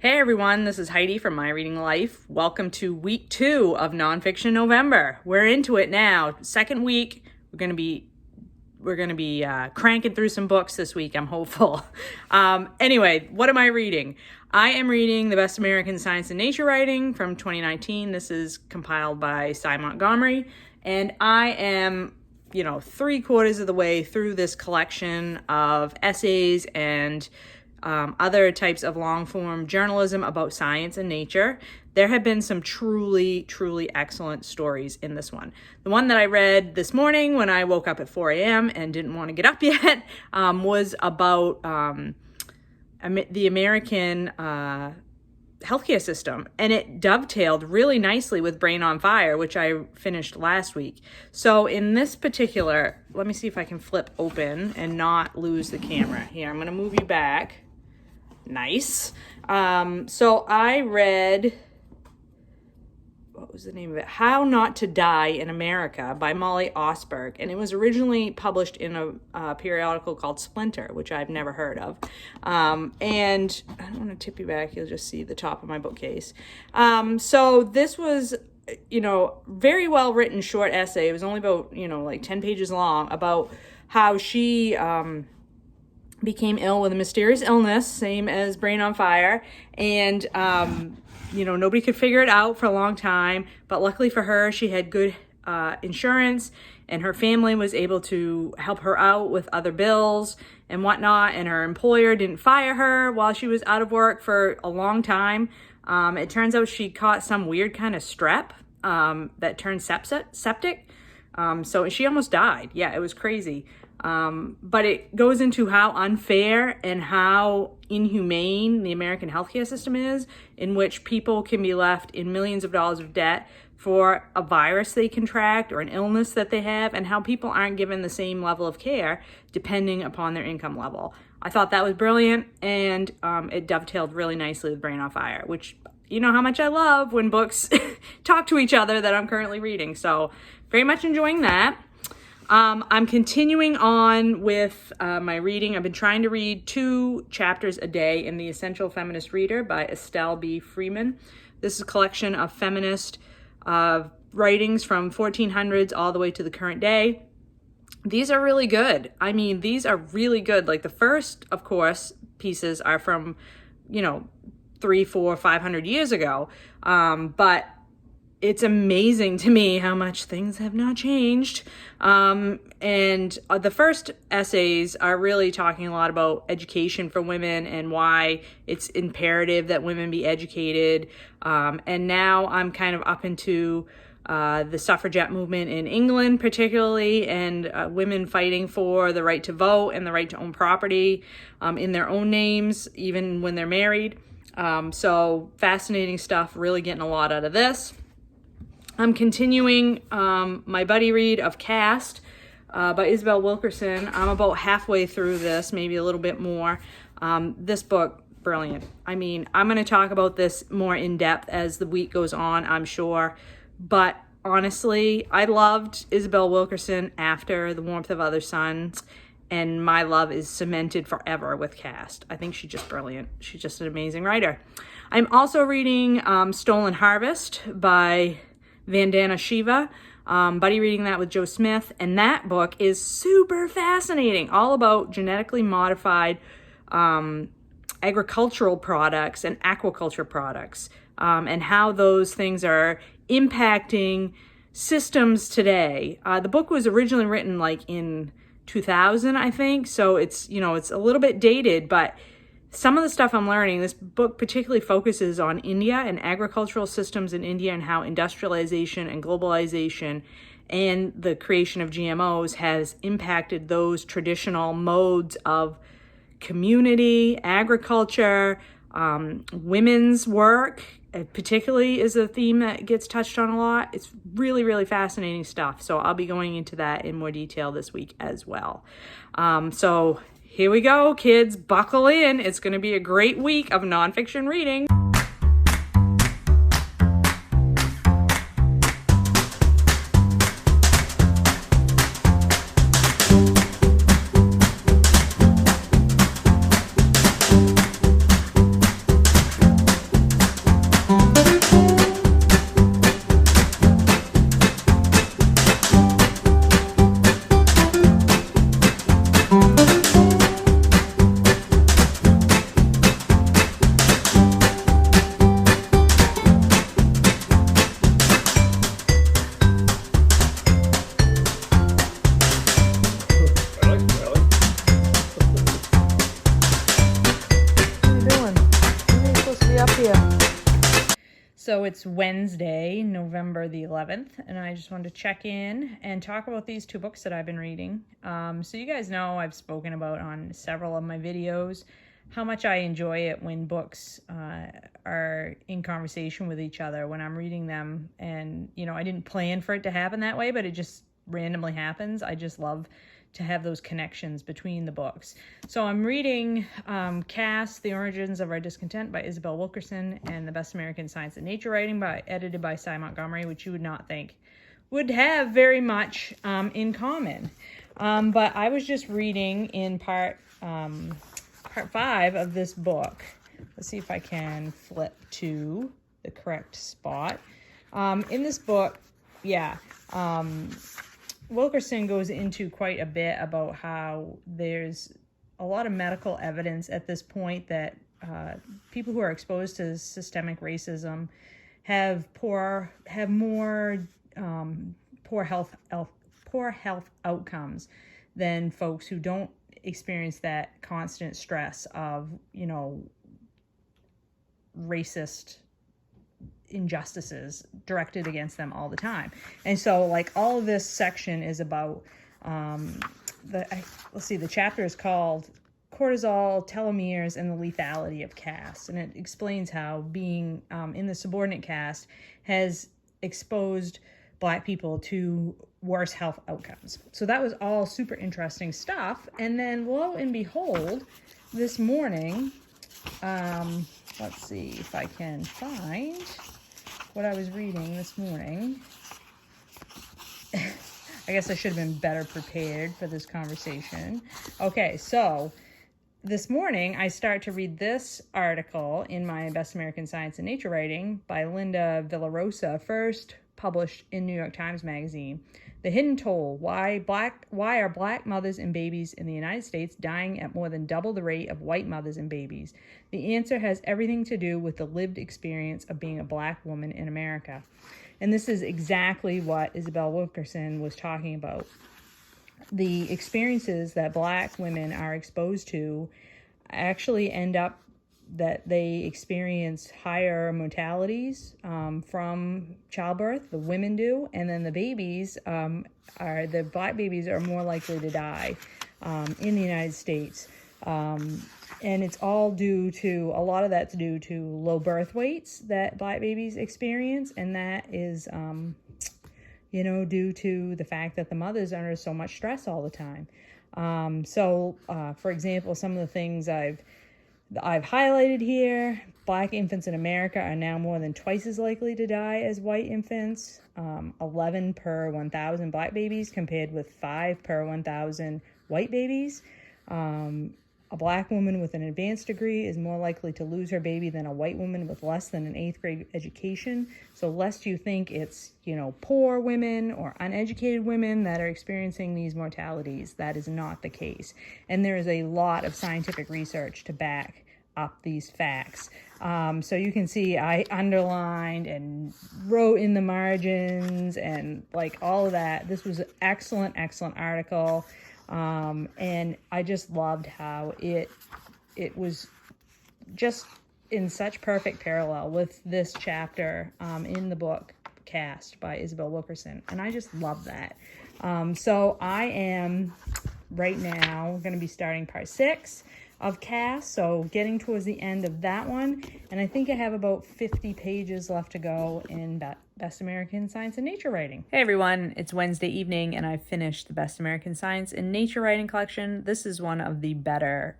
Hey everyone, this is Heidi from My Reading Life. Welcome to week 2 of NonFiction November. We're into it now. Second week, we're gonna be cranking through some books this week, I'm hopeful. Anyway, what am I reading? I am reading The Best American Science and Nature Writing from 2019. This is compiled by Montgomery, and I am 3/4 of the way through this collection of essays and other types of long-form journalism about science and nature. There have been some truly, truly excellent stories in this one. The one that I read this morning when I woke up at 4 a.m. and didn't want to get up yet was about the American healthcare system, and it dovetailed really nicely with Brain on Fire, which I finished last week. So in this particular, let me see if I can flip open and not lose the camera. Here, I'm going to move you back. Nice. So I read, what was the name of it? How Not to Die in America by Molly Osberg. And it was originally published in a periodical called Splinter, which I've never heard of. And I don't want to tip you back. You'll just see the top of my bookcase. So this was, very well written short essay. It was only about, like 10 pages long, about how she became ill with a mysterious illness, same as Brain on Fire. And, nobody could figure it out for a long time. But luckily for her, she had good insurance, and her family was able to help her out with other bills and whatnot. And her employer didn't fire her while she was out of work for a long time. It turns out she caught some weird kind of strep that turned septic. So she almost died. Yeah, it was crazy. But it goes into how unfair and how inhumane the American healthcare system is, in which people can be left in millions of dollars of debt for a virus they contract or an illness that they have, and how people aren't given the same level of care depending upon their income level. I thought that was brilliant, and it dovetailed really nicely with Brain on Fire, which you know how much I love when books talk to each other that I'm currently reading. So very much enjoying that. I'm continuing on with my reading. I've been trying to read 2 chapters a day in The Essential Feminist Reader by Estelle B. Freeman. This is a collection of feminist writings from 1400s all the way to the current day. These are really good. I mean, these are really good. Like the first, of course, pieces are from, 300, 400, 500 years ago. But it's amazing to me how much things have not changed. And the first essays are really talking a lot about education for women and why it's imperative that women be educated. And now I'm kind of up into the suffragette movement in England particularly, and women fighting for the right to vote and the right to own property in their own names, even when they're married. So fascinating stuff, really getting a lot out of this. I'm continuing my buddy read of Caste by Isabel Wilkerson. I'm about halfway through this, maybe a little bit more. This book, brilliant. I mean, I'm going to talk about this more in depth as the week goes on, I'm sure. But honestly, I loved Isabel Wilkerson after The Warmth of Other Suns, and my love is cemented forever with Caste. I think she's just brilliant. She's just an amazing writer. I'm also reading Stolen Harvest by Vandana Shiva, buddy reading that with Joe Smith, and that book is super fascinating, all about genetically modified agricultural products and aquaculture products, and how those things are impacting systems today. The book was originally written like in 2000, I think, so it's it's a little bit dated, but some of the stuff I'm learning, this book particularly focuses on India and agricultural systems in India, and how industrialization and globalization and the creation of GMOs has impacted those traditional modes of community, agriculture, women's work, particularly is a theme that gets touched on a lot. It's really, really fascinating stuff. So I'll be going into that in more detail this week as well. So here we go, kids, buckle in. It's going to be a great week of nonfiction reading. Hurry up here. So it's Wednesday, November the 11th, and I just wanted to check in and talk about these two books that I've been reading. So you guys know I've spoken about on several of my videos how much I enjoy it when books are in conversation with each other when I'm reading them. And, you know, I didn't plan for it to happen that way, but it just randomly happens. I just love to have those connections between the books. So I'm reading Caste, The Origins of Our Discontent by Isabel Wilkerson, and The Best American Science and Nature Writing edited by Montgomery, which you would not think would have very much in common. But I was just reading in part 5 of this book. Let's see if I can flip to the correct spot. In this book, Wilkerson goes into quite a bit about how there's a lot of medical evidence at this point that people who are exposed to systemic racism have more poor health outcomes than folks who don't experience that constant stress of, you know, racist injustices directed against them all the time. And so, like, all of this section is about the chapter is called Cortisol, Telomeres, and the Lethality of Caste, and it explains how being in the subordinate caste has exposed Black people to worse health outcomes. So that was all super interesting stuff. And then, lo and behold, this morning, let's see if I can find what I was reading this morning. I guess I should have been better prepared for this conversation. Okay, so this morning I start to read this article in my Best American Science and Nature Writing by Linda Villarosa, first published in New York Times Magazine. The Hidden Toll, why are Black mothers and babies in the United States dying at more than double the rate of white mothers and babies? The answer has everything to do with the lived experience of being a Black woman in America. And this is exactly what Isabel Wilkerson was talking about. The experiences that Black women are exposed to actually end up that they experience higher mortalities from childbirth, the women do, and then the babies the Black babies are more likely to die in the United States. And it's all due to, a lot of that's due to low birth weights that Black babies experience, and that is, due to the fact that the mothers are under so much stress all the time. For example, some of the things I've highlighted here: Black infants in America are now more than twice as likely to die as white infants, 11 per 1,000 Black babies compared with 5 per 1,000 white babies. A Black woman with an advanced degree is more likely to lose her baby than a white woman with less than an 8th grade education. So lest you think it's, poor women or uneducated women that are experiencing these mortalities, that is not the case. And there is a lot of scientific research to back up these facts. So you can see I underlined and wrote in the margins and like all of that. This was an excellent article. And I just loved how it was just in such perfect parallel with this chapter in the book Caste by Isabel Wilkerson, and I just love that. So I am right now going to be starting part 6 of Caste, so getting towards the end of that one, and I think I have about 50 pages left to go in Best American Science and Nature Writing. Hey everyone, it's Wednesday evening and I've finished the Best American Science and Nature Writing collection. This is one of the better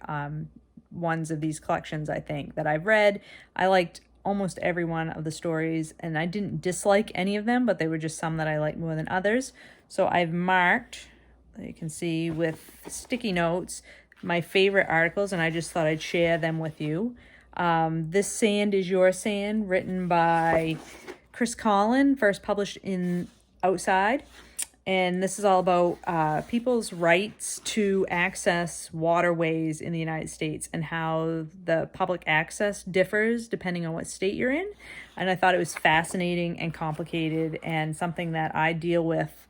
ones of these collections, I think, that I've read. I liked almost every one of the stories, and I didn't dislike any of them, but they were just some that I liked more than others. So I've marked, you can see with sticky notes, my favorite articles, and I just thought I'd share them with you. This Sand is Your Sand, written by Chris Collin, first published in Outside. And this is all about people's rights to access waterways in the United States and how the public access differs depending on what state you're in. And I thought it was fascinating and complicated and something that I deal with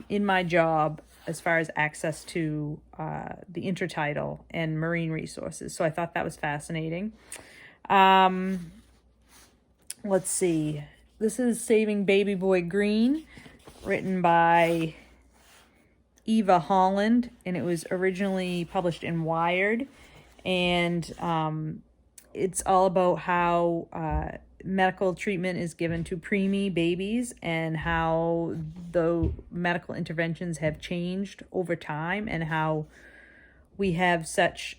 in my job as far as access to the intertidal and marine resources. So I thought that was fascinating. Let's see. This is Saving Baby Boy Green, written by Eva Holland, and it was originally published in Wired. And it's all about how medical treatment is given to preemie babies and how the medical interventions have changed over time, and how we have such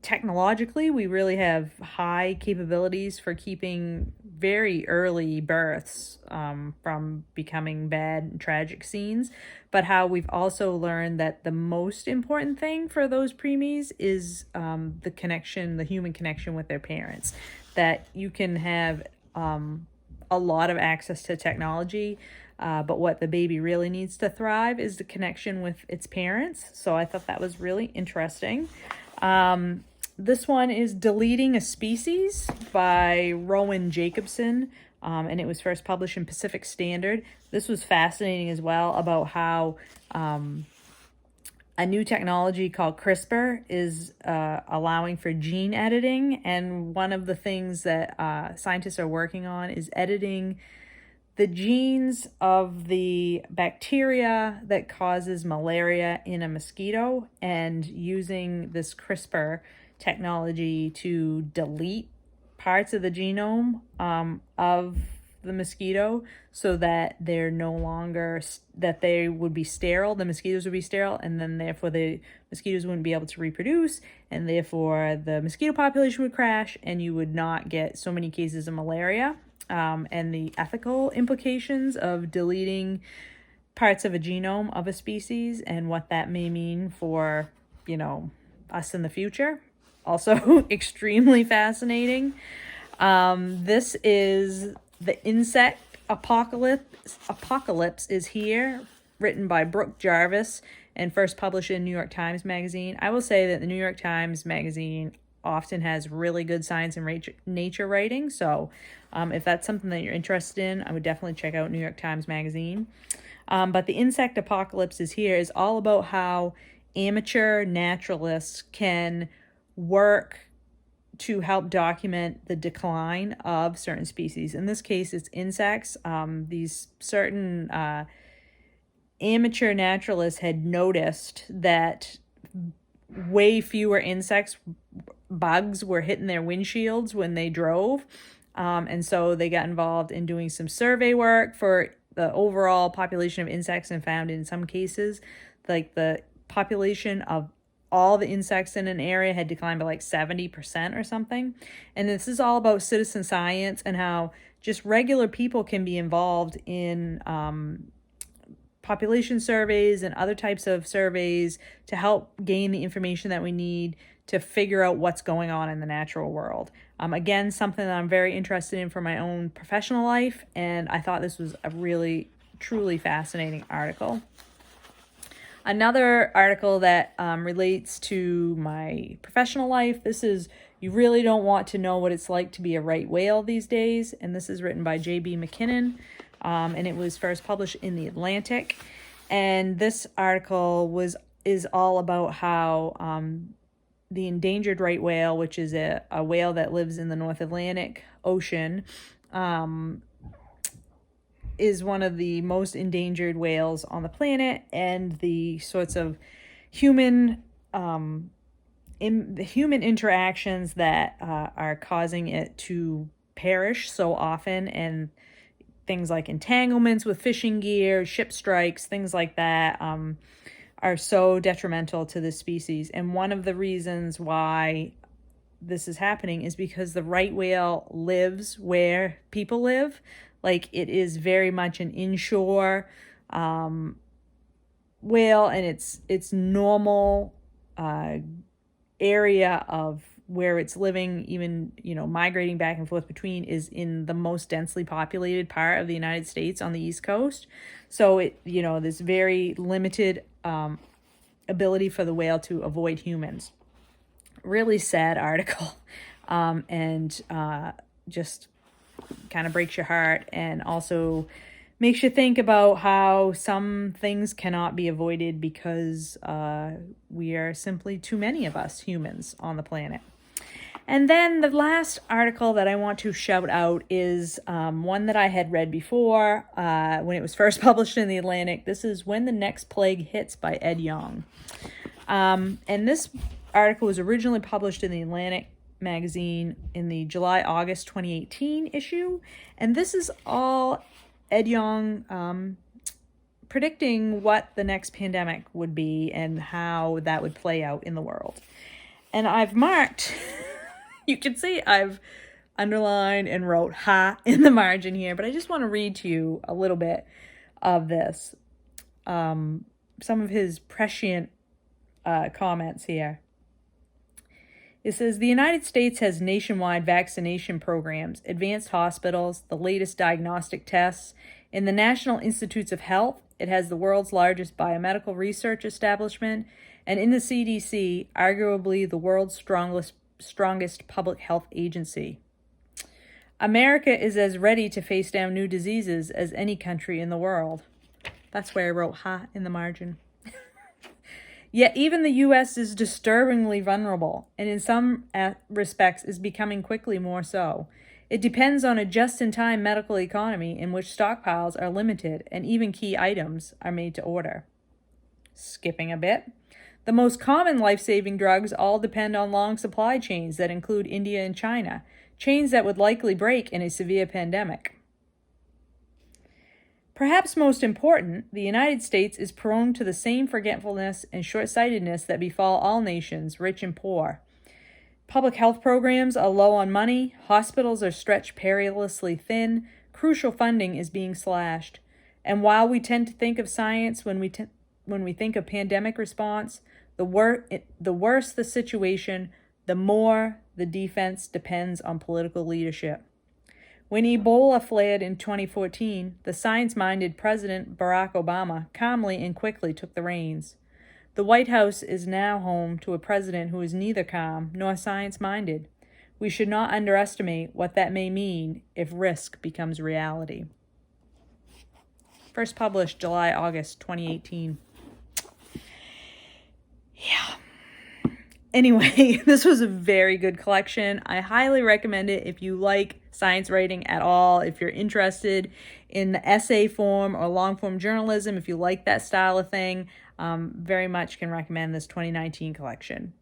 technologically, we really have high capabilities for keeping very early births from becoming bad and tragic scenes, but how we've also learned that the most important thing for those preemies is the connection, the human connection with their parents. That you can have a lot of access to technology, but what the baby really needs to thrive is the connection with its parents. So I thought that was really interesting. This one is Deleting a Species by Rowan Jacobson, and it was first published in Pacific Standard. This was fascinating as well, about how a new technology called CRISPR is allowing for gene editing, and one of the things that scientists are working on is editing the genes of the bacteria that causes malaria in a mosquito, and using this CRISPR technology to delete parts of the genome of the mosquito, so that they're no longer, that they would be sterile, the mosquitoes would be sterile, and then therefore the mosquitoes wouldn't be able to reproduce, and therefore the mosquito population would crash, and you would not get so many cases of malaria. And the ethical implications of deleting parts of a genome of a species and what that may mean for, us in the future. Also extremely fascinating. This is The Insect Apocalypse is Here, written by Brooke Jarvis and first published in New York Times Magazine. I will say that the New York Times Magazine often has really good science and nature writing. So if that's something that you're interested in, I would definitely check out New York Times Magazine. But The Insect Apocalypse is Here is all about how amateur naturalists can work to help document the decline of certain species. In this case, it's insects. These certain amateur naturalists had noticed that way fewer insects, bugs, were hitting their windshields when they drove. And so they got involved in doing some survey work for the overall population of insects, and found in some cases, like the population of all the insects in an area had declined by like 70% or something. And this is all about citizen science and how just regular people can be involved in population surveys and other types of surveys to help gain the information that we need to figure out what's going on in the natural world. Again, something that I'm very interested in for my own professional life, and I thought this was a really, truly fascinating article. Another article that relates to my professional life, this is You Really Don't Want to Know What It's Like to Be a Right Whale These Days, and this is written by J.B. McKinnon, and it was first published in The Atlantic. And this article is all about how the endangered right whale, which is a whale that lives in the North Atlantic Ocean, is one of the most endangered whales on the planet, and the sorts of human interactions that are causing it to perish so often, and things like entanglements with fishing gear, ship strikes, things like that, are so detrimental to the species. And one of the reasons why this is happening is because the right whale lives where people live. Like, it is very much an inshore whale, and its normal area of where it's living, even, migrating back and forth between, is in the most densely populated part of the United States on the East Coast. So there's very limited ability for the whale to avoid humans. Really sad article, and just kind of breaks your heart, and also makes you think about how some things cannot be avoided because we are simply too many of us humans on the planet. And then the last article that I want to shout out is one that I had read before when it was first published in the Atlantic. This is When the Next Plague Hits by Ed Yong. And this article was originally published in the Atlantic magazine in the July-August 2018 issue. And this is all Ed Yong predicting what the next pandemic would be and how that would play out in the world. And I've marked... You can see I've underlined and wrote "ha" in the margin here, but I just want to read to you a little bit of this. Some of his prescient comments here. It says, the United States has nationwide vaccination programs, advanced hospitals, the latest diagnostic tests. In the National Institutes of Health, it has the world's largest biomedical research establishment, and in the CDC, arguably the world's strongest public health agency. America is as ready to face down new diseases as any country in the world. That's where I wrote "ha" in the margin. Yet even the U.S. is disturbingly vulnerable, and in some respects is becoming quickly more so. It depends on a just-in-time medical economy in which stockpiles are limited and even key items are made to order. Skipping a bit. The most common life-saving drugs all depend on long supply chains that include India and China, chains that would likely break in a severe pandemic. Perhaps most important, the United States is prone to the same forgetfulness and short-sightedness that befall all nations, rich and poor. Public health programs are low on money, hospitals are stretched perilously thin, crucial funding is being slashed. And while we tend to think of science when we think of pandemic response, the worse the situation, the more the defense depends on political leadership. When Ebola flared in 2014, the science-minded President Barack Obama calmly and quickly took the reins. The White House is now home to a president who is neither calm nor science-minded. We should not underestimate what that may mean if risk becomes reality. First published July-August 2018. Yeah. Anyway, this was a very good collection. I highly recommend it if you like science writing at all, if you're interested in the essay form or long form journalism, if you like that style of thing, very much can recommend this 2019 collection.